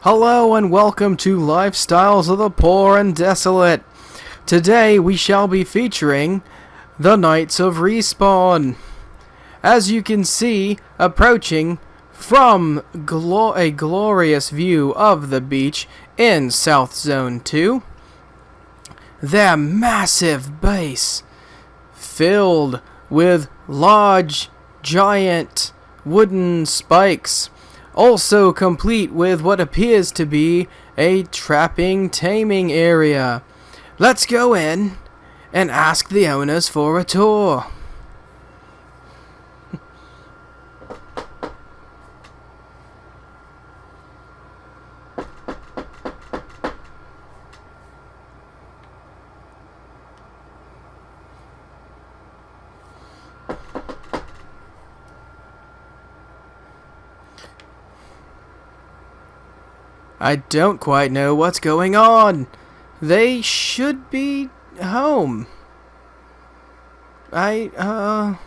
Hello and welcome to Lifestyles of the Poor and Desolate. Today we shall be featuring the Knights of Respawn. As you can see, approaching from a glorious view of the beach in South Zone 2, their massive base filled with large, giant wooden spikes, also complete with what appears to be a trapping taming area. Let's go in and ask the owners for a tour. I don't quite know what's going on. They should be home. Hold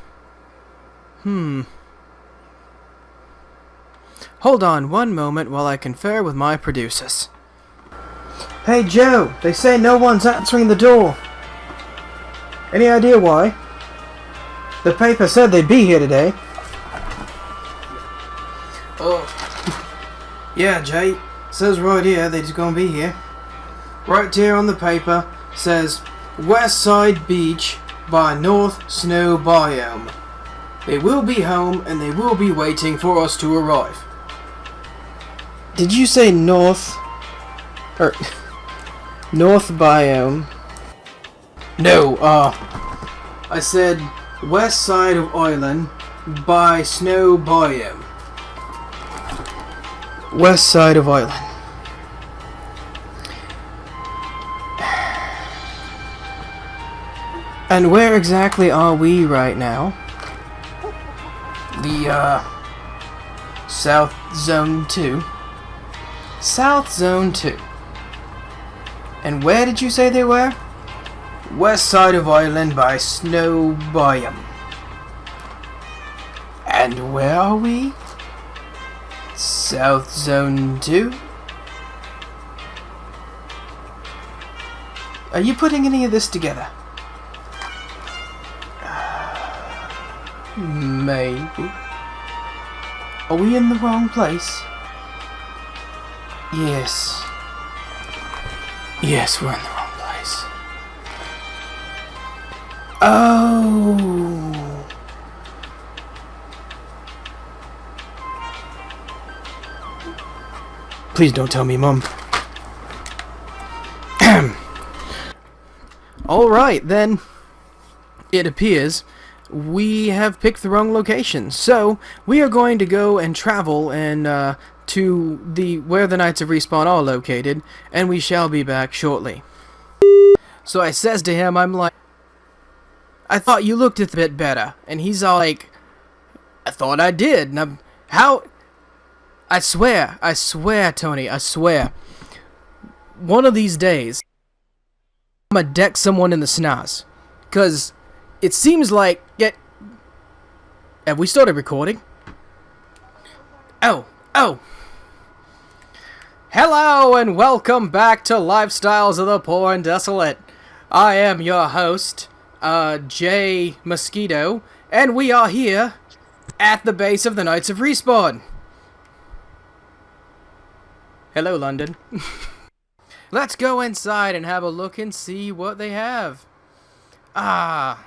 on one moment while I confer with my producers. Hey Joe, they say no one's answering the door. Any idea why? The paper said they'd be here today. Oh. Yeah, Jay. Says right here they're just gonna be here. Right here on the paper says West Side Beach by North Snow Biome. They will be home and they will be waiting for us to arrive. Did you say North North Biome? No, I said West Side of Island by Snow Biome. West Side of Island. And where exactly are we right now? The, South Zone 2. South Zone 2. And where did you say they were? West Side of Island by Snow Biome. And where are we? South Zone 2? Are you putting any of this together? Maybe. Are we in the wrong place? Yes. Yes, we're in the wrong place. Oh. Please don't tell me, Mom. Alright, then. It appears we have picked the wrong location. So, we are going to go and travel and to where the Knights of Respawn are located, and we shall be back shortly. So I says to him, I'm like, I thought you looked a bit better. And he's all like, I thought I did. And I'm, how... I swear, Tony, I swear. One of these days, I'm gonna deck someone in the snaz. Cause it seems like... Have we started recording? Oh. Hello and welcome back to Lifestyles of the Poor and Desolate. I am your host, Jay Mosquito, and we are here at the base of the Knights of Respawn. Hello, London. Let's go inside and have a look and see what they have. And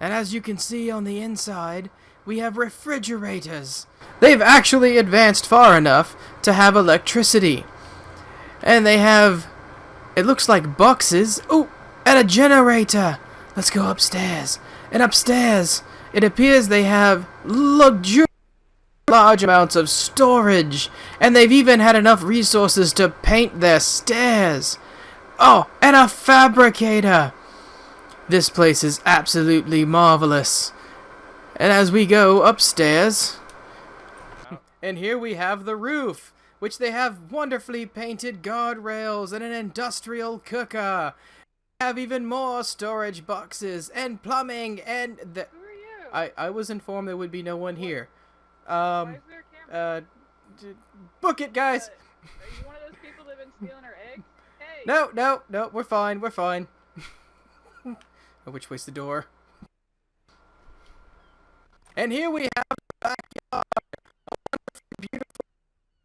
as you can see on the inside, we have refrigerators. They've actually advanced far enough to have electricity. And they have, it looks like boxes. Oh, and a generator. Let's go upstairs. And upstairs, it appears they have luxurious large amounts of storage, and they've even had enough resources to paint their stairs. Oh, and a fabricator. This place is absolutely marvelous. And as we go upstairs, and here we have the roof, which they have wonderfully painted guardrails and an industrial cooker. They have even more storage boxes and plumbing and the... Who are you? I was informed there would be no one here. Why is there a camera? Book it, guys. Are you one of those people that have been stealing our eggs? Hey! No, we're fine, we're fine. Oh, which way's the door? And here we have the backyard. A beautiful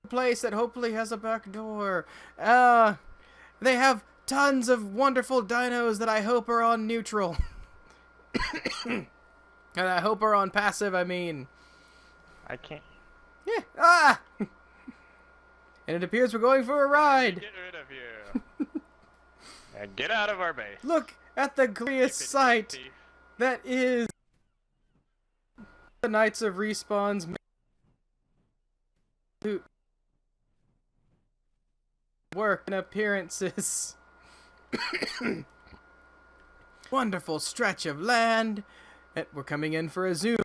place that hopefully has a back door. They have tons of wonderful dinos that I hope are on neutral. And I hope are on passive, I mean. I can't. Yeah. Ah! And it appears we're going for a ride. Get rid of you. And get out of our base. Look at the glorious sight Thief. that is the Knights of Respawn's work and appearances. Wonderful stretch of land. And we're coming in for a zoom.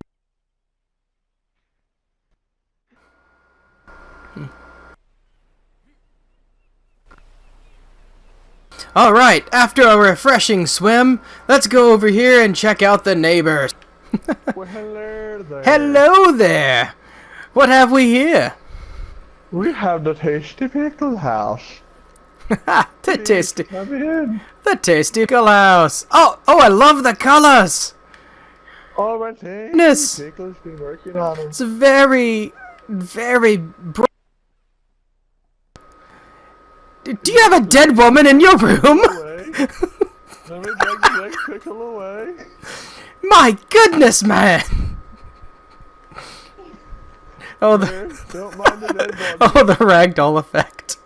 Alright, after a refreshing swim, let's go over here and check out the neighbors. Well, hello there. Hello there! What have we here? We have the Tasty Pickle House. The tasty, Come in. the tasty pickle house. Oh, I love the colors. All my tasty Goodness. pickles been working on them. It's very, very. Do you have a dead woman in your room? Away. Let me take the next pickle away. My goodness, man! Oh, Here, don't mind the dead body. oh, the ragdoll effect.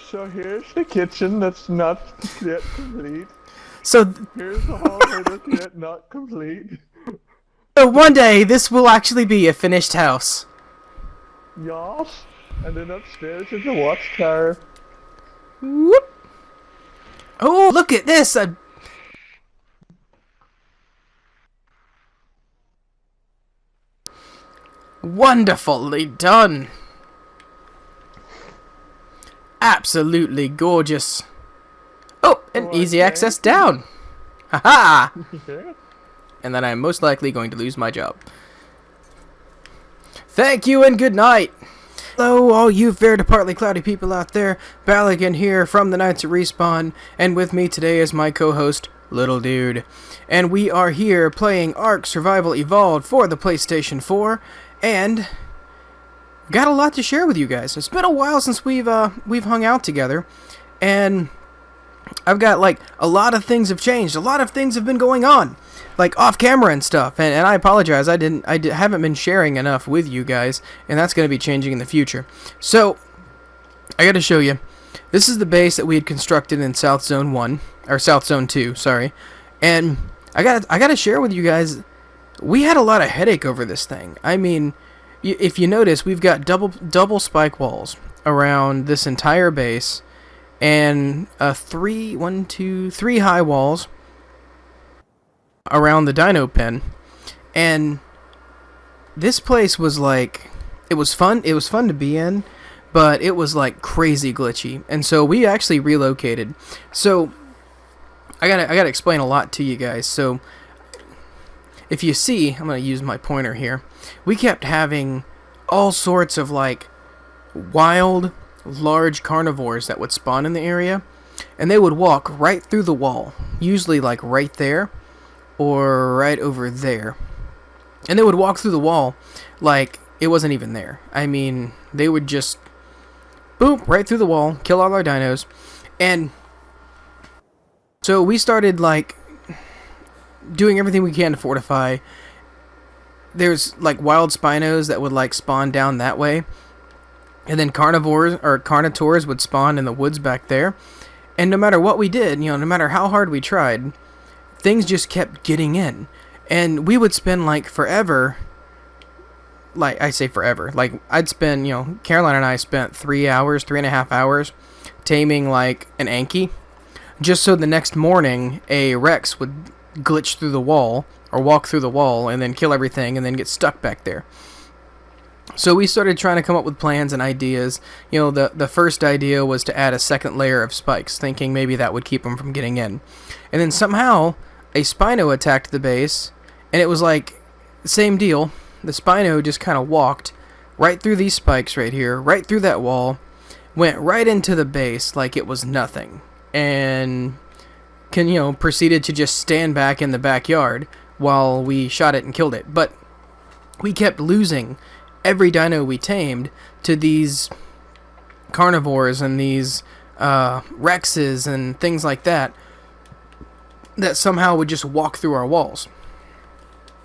So here's the kitchen that's not yet complete. So Here's the hallway that's yet not complete. one day this will actually be a finished house. Yas. And then upstairs is the watchtower. Whoop. Oh, look at this! Wonderfully done. Absolutely gorgeous. Oh, and Oh, easy okay. access down. Haha! Yeah. And then I'm most likely going to lose my job. Thank you and good night. Hello, all you fair to partly cloudy people out there. Balagan here from the Knights of Respawn, and with me today is my co-host, Little Dude. And we are here playing ARK Survival Evolved for the PlayStation 4, and got a lot to share with you guys. It's been a while since we've hung out together, and I've got like a lot of things have changed. A lot of things have been going on, like off camera and stuff. And I apologize. I haven't been sharing enough with you guys, and that's going to be changing in the future. So I got to show you. This is the base that we had constructed in South Zone 1 or South Zone 2. Sorry, and I got to share with you guys. We had a lot of headache over this thing. I mean, if you notice, we've got double spike walls around this entire base. And three high walls around the dino pen. And this place was like, it was fun to be in, but it was like crazy glitchy. And so we actually relocated. So I gotta explain a lot to you guys. So if you see, I'm gonna use my pointer here. We kept having all sorts of like wild large carnivores that would spawn in the area, and they would walk right through the wall, usually like right there or right over there, and they would walk through the wall like it wasn't even there. I mean, they would just boom right through the wall, kill all our dinos. And so we started like doing everything we can to fortify. There's like wild spinos that would like spawn down that way. And then carnivores or carnitors would spawn in the woods back there. And no matter what we did, no matter how hard we tried, things just kept getting in. And we would spend like forever, like I say forever, like I'd spend, Caroline and I spent 3.5 hours taming like an Anki, just so the next morning a Rex would glitch through the wall or walk through the wall and then kill everything and then get stuck back there. So we started trying to come up with plans and ideas. The first idea was to add a second layer of spikes, thinking maybe that would keep them from getting in. And then somehow a Spino attacked the base, and it was like, same deal. The Spino just kind of walked right through these spikes right here, right through that wall, went right into the base like it was nothing, and proceeded to just stand back in the backyard while we shot it and killed it. But we kept losing every dino we tamed to these carnivores and these Rexes and things like that somehow would just walk through our walls.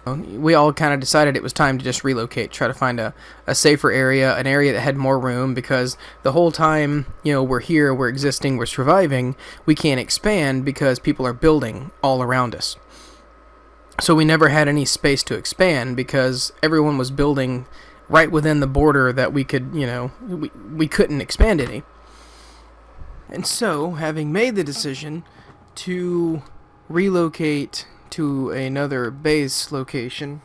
We all kind of decided it was time to just relocate, try to find a safer area, an area that had more room, because the whole time, we're here, we're existing, we're surviving, we can't expand because people are building all around us. So we never had any space to expand because everyone was building right within the border that we could, we couldn't expand any. And so, having made the decision to relocate to another base location,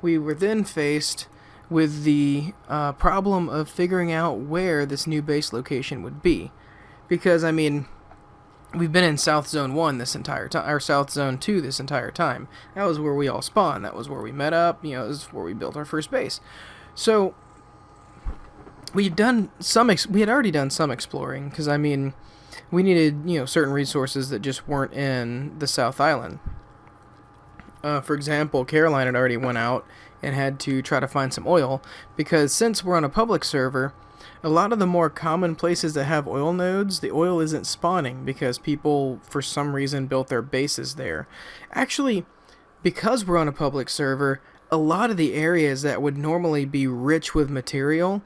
we were then faced with the problem of figuring out where this new base location would be. Because, we've been in South Zone 1 this entire time, or South Zone 2 this entire time. That was where we all spawned. That was where we met up. This is where we built our first base. So, we had already done some exploring, because, we needed, certain resources that just weren't in the South Island. For example, Caroline had already went out and had to try to find some oil, because since we're on a public server, a lot of the more common places that have oil nodes, the oil isn't spawning because people, for some reason, built their bases there. Actually, because we're on a public server, a lot of the areas that would normally be rich with material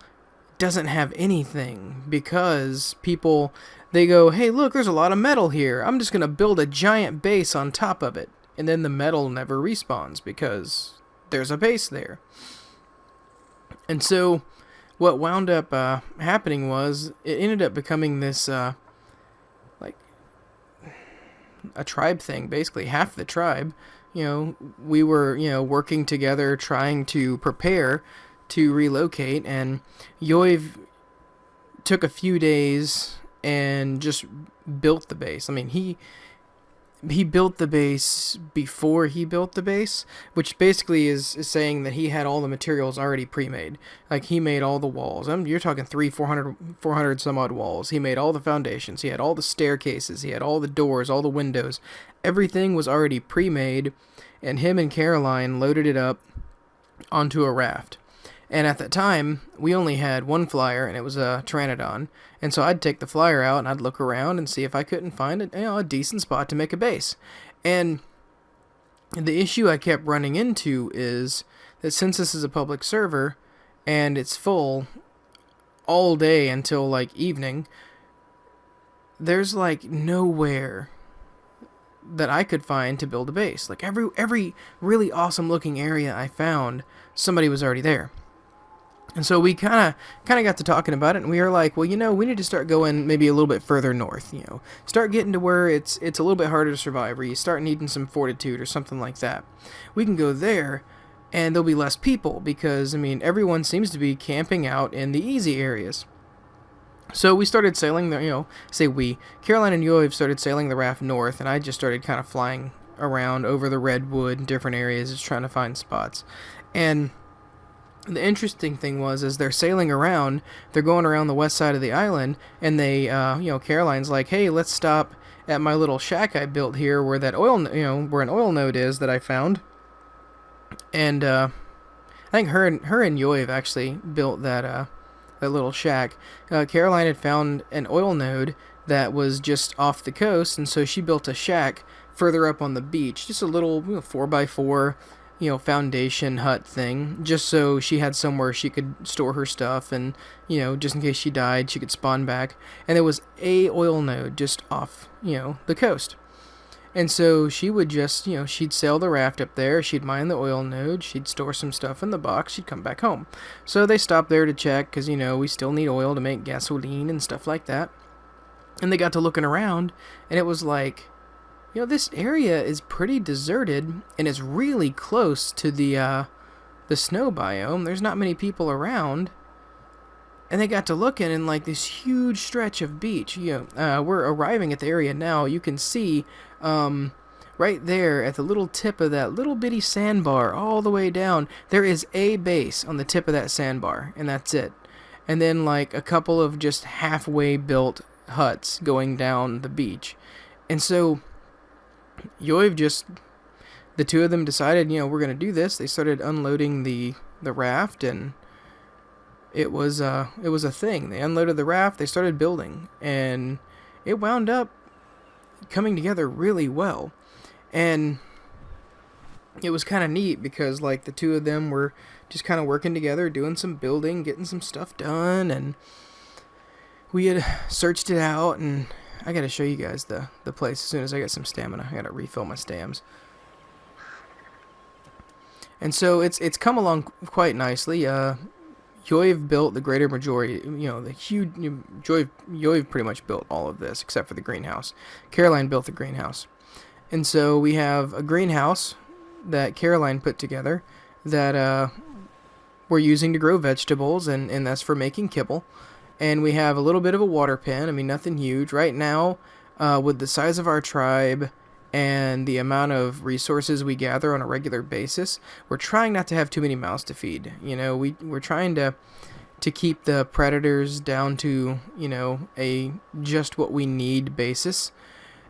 doesn't have anything, because people, they go, hey, look, there's a lot of metal here. I'm just going to build a giant base on top of it. And then the metal never respawns because there's a base there. And so what wound up happening was it ended up becoming this like a tribe thing. Basically, half the tribe, we were working together trying to prepare to relocate, and Yoiv took a few days and just built the base. He built the base before he built the base, which basically is saying that he had all the materials already pre-made. Like, he made all the walls. You're talking 400 some odd walls. He made all the foundations. He had all the staircases. He had all the doors, all the windows. Everything was already pre-made, and him and Caroline loaded it up onto a raft. And at that time, we only had one flyer, and it was a Pteranodon. And so I'd take the flyer out, and I'd look around and see if I couldn't find a decent spot to make a base. And the issue I kept running into is that since this is a public server, and it's full all day until, evening, there's, nowhere that I could find to build a base. Every really awesome-looking area I found, somebody was already there. And so we kind of got to talking about it, and we were like, well, we need to start going maybe a little bit further north, start getting to where it's a little bit harder to survive, or you start needing some fortitude or something like that. We can go there, and there'll be less people, because, everyone seems to be camping out in the easy areas. So we started sailing Caroline and Yoiv started sailing the raft north, and I just started kind of flying around over the redwood and different areas, just trying to find spots. And the interesting thing was, as they're sailing around, they're going around the west side of the island, and they, Caroline's like, hey, let's stop at my little shack I built here where that oil, where an oil node is that I found. And, I think her and Yoiv actually built that little shack. Caroline had found an oil node that was just off the coast, and so she built a shack further up on the beach, just a little 4x4, foundation hut thing, just so she had somewhere she could store her stuff, and, just in case she died, she could spawn back. And there was a oil node just off, the coast. And so she would just, she'd sail the raft up there, she'd mine the oil node, she'd store some stuff in the box, she'd come back home. So they stopped there to check, because, we still need oil to make gasoline and stuff like that. And they got to looking around, and it was like, this area is pretty deserted, and it's really close to the snow biome. There's not many people around. And they got to looking in, this huge stretch of beach. We're arriving at the area now. You can see right there at the little tip of that little bitty sandbar all the way down, there is a base on the tip of that sandbar, and that's it. And then like a couple of just halfway built huts going down the beach. And so Yoiv just, the two of them decided, we're going to do this. They started unloading the raft, and it was a thing. They unloaded the raft, they started building, and it wound up coming together really well. And it was kind of neat because like the two of them were just kind of working together, doing some building, getting some stuff done, and we had searched it out. And I gotta show you guys the place as soon as I get some stamina. I gotta refill my stams. And so it's come along quite nicely. Yoiv built the greater majority, the huge, Yoiv pretty much built all of this except for the greenhouse. Caroline built the greenhouse. And so we have a greenhouse that Caroline put together that we're using to grow vegetables, and that's for making kibble. And we have a little bit of a water pen. I mean, nothing huge. Right now, with the size of our tribe and the amount of resources we gather on a regular basis, we're trying not to have too many mouths to feed. We're trying to keep the predators down to, a just what we need basis.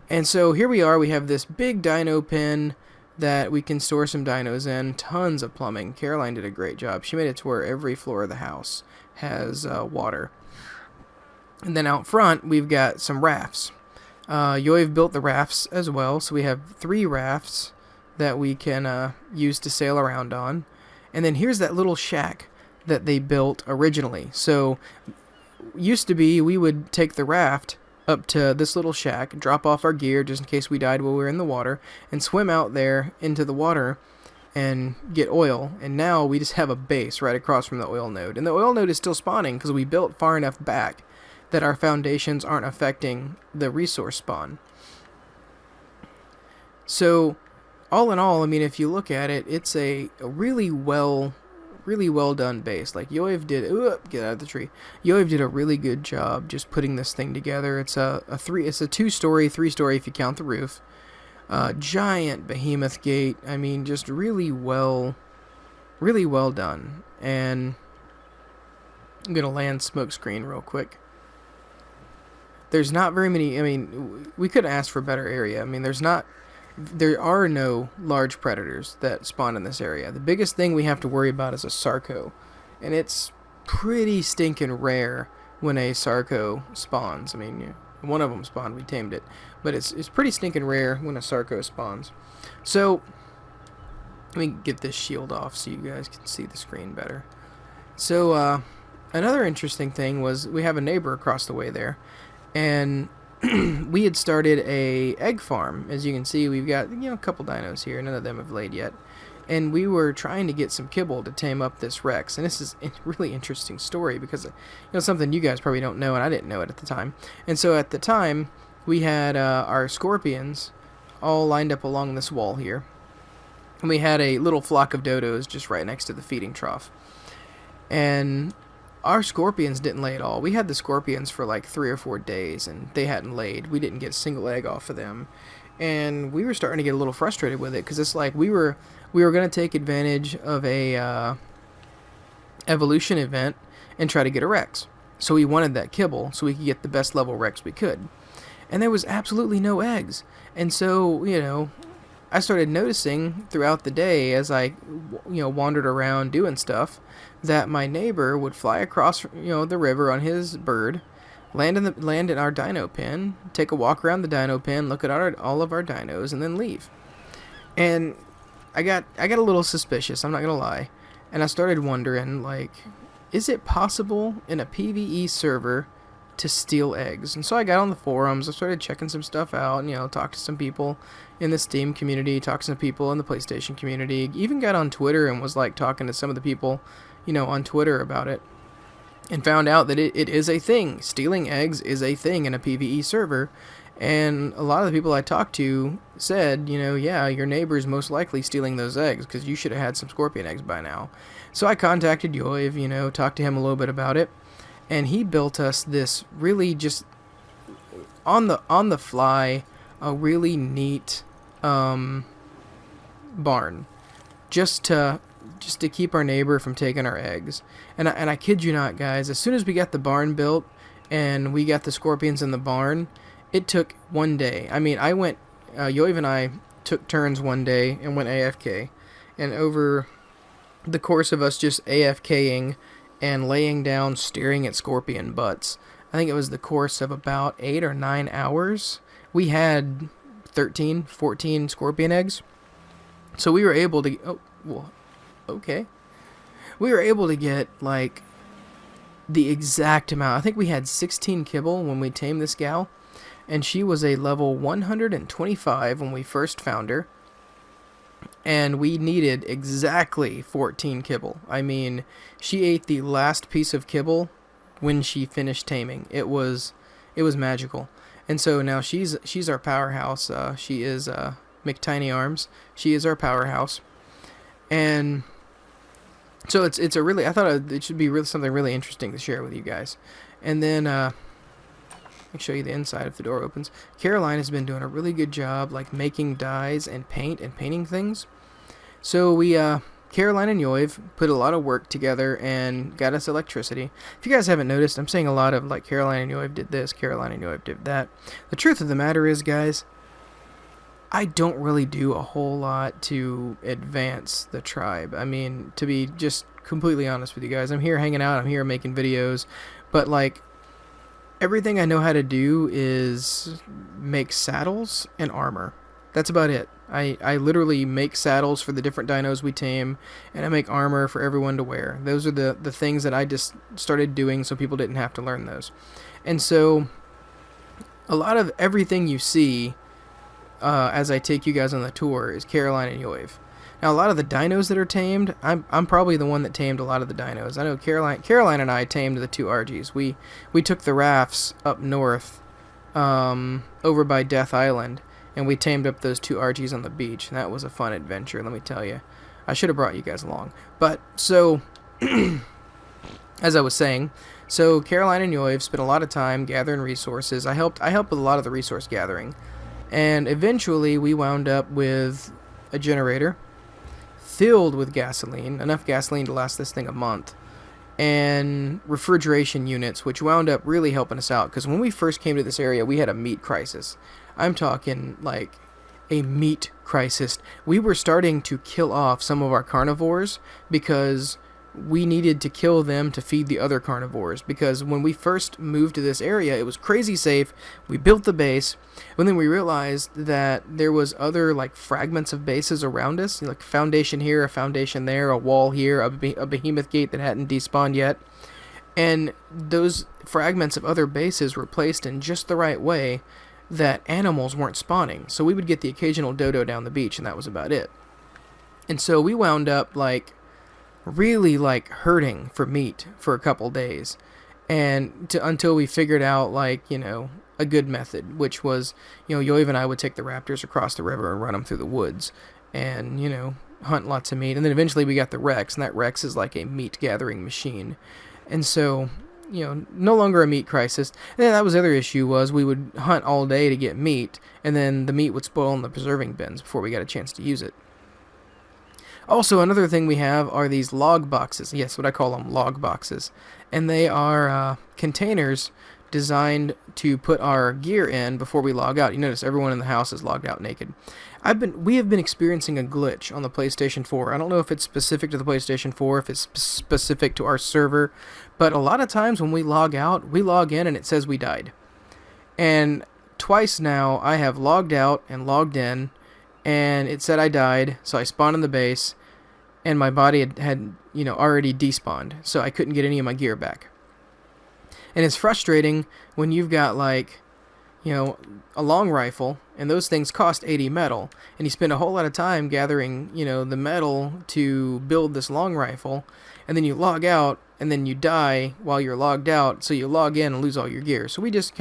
And so here we are, we have this big dino pen that we can store some dinos in, tons of plumbing. Caroline did a great job. She made it to where every floor of the house has water. And then out front, we've got some rafts. Yoiv built the rafts as well, so we have 3 rafts that we can use to sail around on. And then here's that little shack that they built originally. So, used to be we would take the raft up to this little shack, drop off our gear just in case we died while we were in the water, and swim out there into the water and get oil. And now we just have a base right across from the oil node. And the oil node is still spawning because we built far enough back that our foundations aren't affecting the resource spawn. So, all in all, I mean, if you look at it, it's a really well done base. Like Yoiv did, get out of the tree. Yoiv did a really good job just putting this thing together. It's a 2-story, 3-story if you count the roof. Giant behemoth gate. I mean, just really well done. And I'm gonna land smoke screen real quick. There's not very many. I mean, we could ask for a better area. I mean, there are no large predators that spawn in this area. The biggest thing we have to worry about is a sarco, and it's pretty stinking rare when a sarco spawns. I mean, one of them spawned, we tamed it, but it's pretty stinking rare when a sarco spawns. So let me get this shield off so you guys can see the screen better. So another interesting thing was we have a neighbor across the way there, and we had started a egg farm. As you can see, we've got a couple dinos here. None of them have laid yet, and we were trying to get some kibble to tame up this Rex. And this is a really interesting story because something you guys probably don't know, and I didn't know it at the time. And so at the time, we had our scorpions all lined up along this wall here, and we had a little flock of dodos just right next to the feeding trough. And our scorpions didn't lay at all. We had the scorpions for like 3 or 4 days, and they hadn't laid. We didn't get a single egg off of them, and we were starting to get a little frustrated with it because it's like we were going to take advantage of a evolution event and try to get a Rex. So we wanted that kibble so we could get the best level Rex we could, and there was absolutely no eggs. And so I started noticing throughout the day as I wandered around doing stuff that my neighbor would fly across the river on his bird, land in our dino pen, take a walk around the dino pen, look at all of our dinos, and then leave. And I got a little suspicious, I'm not gonna lie, and I started wondering, like, is it possible in a PvE server to steal eggs? And so I got on the forums, I started checking some stuff out, talked to some people in the Steam community, talked to some people in the PlayStation community, even got on Twitter and was like talking to some of the people on Twitter about it, and found out that it is a thing. Stealing eggs is a thing in a PvE server. And a lot of the people I talked to said, yeah, your neighbor's most likely stealing those eggs because you should have had some scorpion eggs by now. So I contacted Yoiv, talked to him a little bit about it, and he built us this really just on the fly, a really neat barn, just to keep our neighbor from taking our eggs. And I kid you not, guys, as soon as we got the barn built and we got the scorpions in the barn, it took one day. I mean, Yoiv and I took turns one day and went AFK, and over the course of us just AFKing and laying down staring at scorpion butts, I think it was the course of about 8 or 9 hours, we had 13, 14 scorpion eggs. So we were able to... Oh, well, okay. We were able to get, like, the exact amount. I think we had 16 kibble when we tamed this gal, and she was a level 125 when we first found her, and we needed exactly 14 kibble. I mean, she ate the last piece of kibble when she finished taming. It was magical. And so now she's our powerhouse. She is McTiny Arms. She is our powerhouse. And so it's a really, I thought it should be really something really interesting to share with you guys. And then I can show you the inside if the door opens. Caroline has been doing a really good job, like making dyes and painting things. So we Caroline and Yoiv put a lot of work together and got us electricity. If you guys haven't noticed, I'm saying a lot of like Caroline and Yoiv did this, Caroline and Yoiv did that. The truth of the matter is, guys, I don't really do a whole lot to advance the tribe. I mean, to be just completely honest with you guys, I'm here hanging out, I'm here making videos, but like everything I know how to do is make saddles and armor. That's about it. I literally make saddles for the different dinos we tame, and I make armor for everyone to wear. Those are the things that I just started doing so people didn't have to learn those. And so a lot of everything you see as I take you guys on the tour is Caroline and Yoiv. Now, a lot of the dinos that are tamed, I'm probably the one that tamed a lot of the dinos. I know Caroline and I tamed the 2 RGs. We took the rafts up north over by Death Island, and we tamed up those 2 RGs on the beach, and that was a fun adventure, let me tell you. I should have brought you guys along. But, so, as I was saying, so Caroline and Yoiv spent a lot of time gathering resources. I helped with a lot of the resource gathering. And eventually, we wound up with a generator filled with gasoline, enough gasoline to last this thing a month, and refrigeration units, which wound up really helping us out, because when we first came to this area, we had a meat crisis. I'm talking like a meat crisis. We were starting to kill off some of our carnivores because we needed to kill them to feed the other carnivores, because when we first moved to this area, it was crazy safe. We built the base, and then we realized that there was other like fragments of bases around us, like a foundation here, a foundation there, a wall here, a behemoth gate that hadn't despawned yet, and those fragments of other bases were placed in just the right way that animals weren't spawning. So we would get the occasional dodo down the beach, and that was about it. And so we wound up like really like hurting for meat for a couple days, and until we figured out like, you know, a good method, which was, you know, Yoiv and I would take the raptors across the river and run them through the woods and, you know, hunt lots of meat. And then eventually we got the Rex, and that Rex is like a meat gathering machine. And so, you know, no longer a meat crisis. And then that was the other issue, was we would hunt all day to get meat, and then the meat would spoil in the preserving bins before we got a chance to use it. Also, another thing we have are these log boxes. Yes, what I call them, log boxes. And they are containers designed to put our gear in before we log out. You notice everyone in the house is logged out naked. We have been experiencing a glitch on the PlayStation 4. I don't know if it's specific to the PlayStation 4, if it's specific to our server, but a lot of times when we log out, we log in and it says we died. And twice now, I have logged out and logged in, and it said I died, so I spawned in the base, and my body had you know, already despawned, so I couldn't get any of my gear back. And it's frustrating when you've got, like, you know, a long rifle, and those things cost 80 metal, and you spend a whole lot of time gathering, you know, the metal to build this long rifle, and then you log out, and then you die while you're logged out, so you log in and lose all your gear. So we just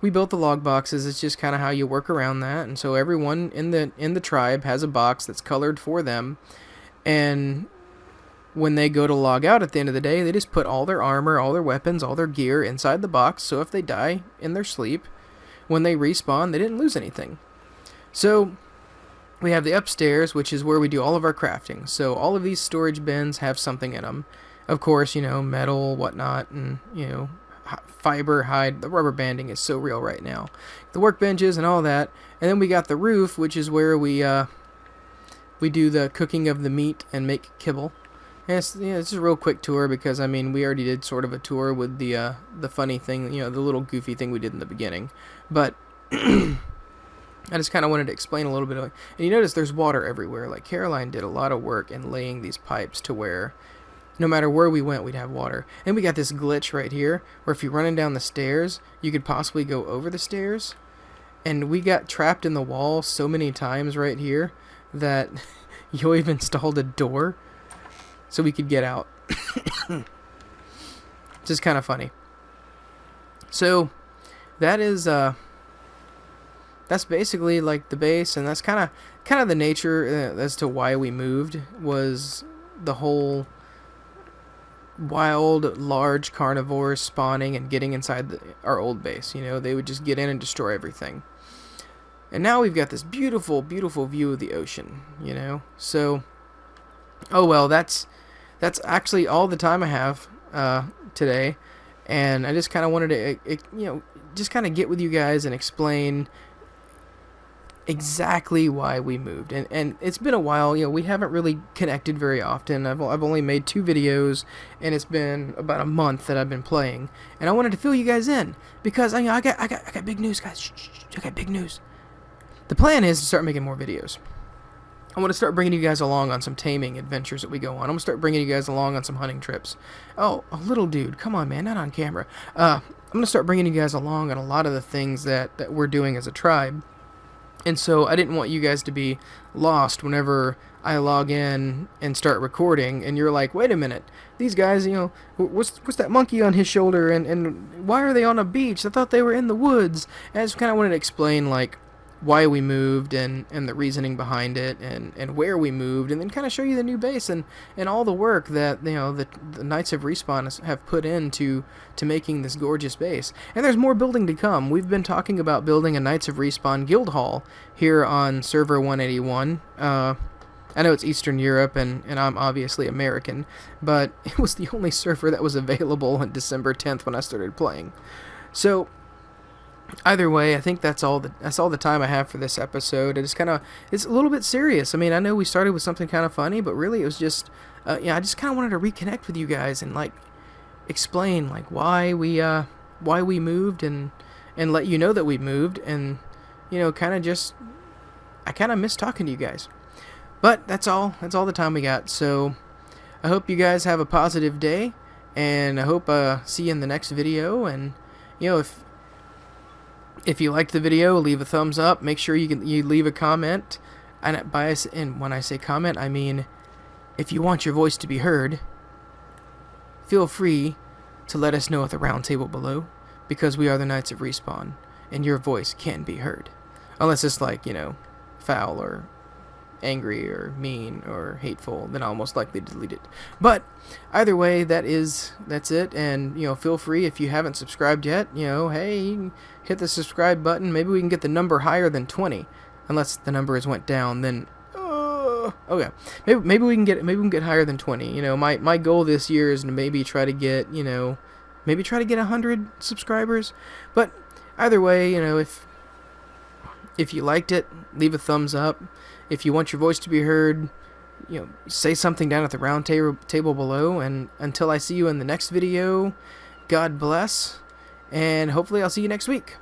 we built the log boxes. It's just kind of how you work around that, and so everyone in the tribe has a box that's colored for them, and when they go to log out at the end of the day, they just put all their armor, all their weapons, all their gear inside the box, so if they die in their sleep, when they respawn, they didn't lose anything. So we have the upstairs, which is where we do all of our crafting. So all of these storage bins have something in them. Of course, metal, whatnot, and, fiber, hide. The rubber banding is so real right now. The workbenches and all that. And then we got the roof, which is where we do the cooking of the meat and make kibble. And it's a real quick tour because, we already did sort of a tour with the funny thing, the little goofy thing we did in the beginning. But I just kind of wanted to explain a little bit of it. And you notice there's water everywhere. Like, Caroline did a lot of work in laying these pipes to where no matter where we went, we'd have water. And we got this glitch right here where if you're running down the stairs, you could possibly go over the stairs. And we got trapped in the wall so many times right here that Yoiv installed a door so we could get out. Which is kind of funny. So that is that's basically like the base, and that's kind of the nature as to why we moved, was the whole wild large carnivores spawning and getting inside our old base. They would just get in and destroy everything. And now we've got this beautiful view of the ocean, so oh well, that's actually all the time I have today, and I just kind of wanted to just kind of get with you guys and explain exactly why we moved. And it's been a while. We haven't really connected very often. I've only made 2 videos, and it's been about a month that I've been playing, and I wanted to fill you guys in because I got big news, guys. Shh, I got big news. The plan is to start making more videos. I want to start bringing you guys along on some taming adventures that we go on. I'm going to start bringing you guys along on some hunting trips. Oh, a little dude, come on, man, not on camera. I'm going to start bringing you guys along on a lot of the things that we're doing as a tribe. And so I didn't want you guys to be lost whenever I log in and start recording, and you're like, wait a minute, these guys, what's that monkey on his shoulder, and why are they on a beach? I thought they were in the woods. And I just kind of wanted to explain, like, why we moved and the reasoning behind it and where we moved, and then kind of show you the new base and all the work that the Knights of Respawn have put into making this gorgeous base. And there's more building to come. We've been talking about building a Knights of Respawn guild hall here on server 181. I know it's Eastern Europe, and I'm obviously American, but it was the only server that was available on December 10th when I started playing. So either way, I think that's all the time I have for this episode. It's a little bit serious. I know we started with something kind of funny, but really it was just I just kind of wanted to reconnect with you guys and like explain like why we moved and let you know that we moved, and I kind of miss talking to you guys. But that's all the time we got. So I hope you guys have a positive day, and I hope see you in the next video. And if you liked the video, leave a thumbs up. Make sure you leave a comment. And when I say comment, I mean if you want your voice to be heard, feel free to let us know at the round table below, because we are the Knights of Respawn, and your voice can be heard. Unless it's like, foul or angry or mean or hateful, then I'll most likely delete it. But either way, that's it. And feel free, if you haven't subscribed yet, hey, you can hit the subscribe button. Maybe we can get the number higher than 20, unless the number has went down. Then okay, maybe we can get higher than 20. My goal this year is to maybe try to get 100 subscribers. But either way, if you liked it, leave a thumbs up. If you want your voice to be heard, say something down at the round table below. And until I see you in the next video, God bless, and hopefully I'll see you next week.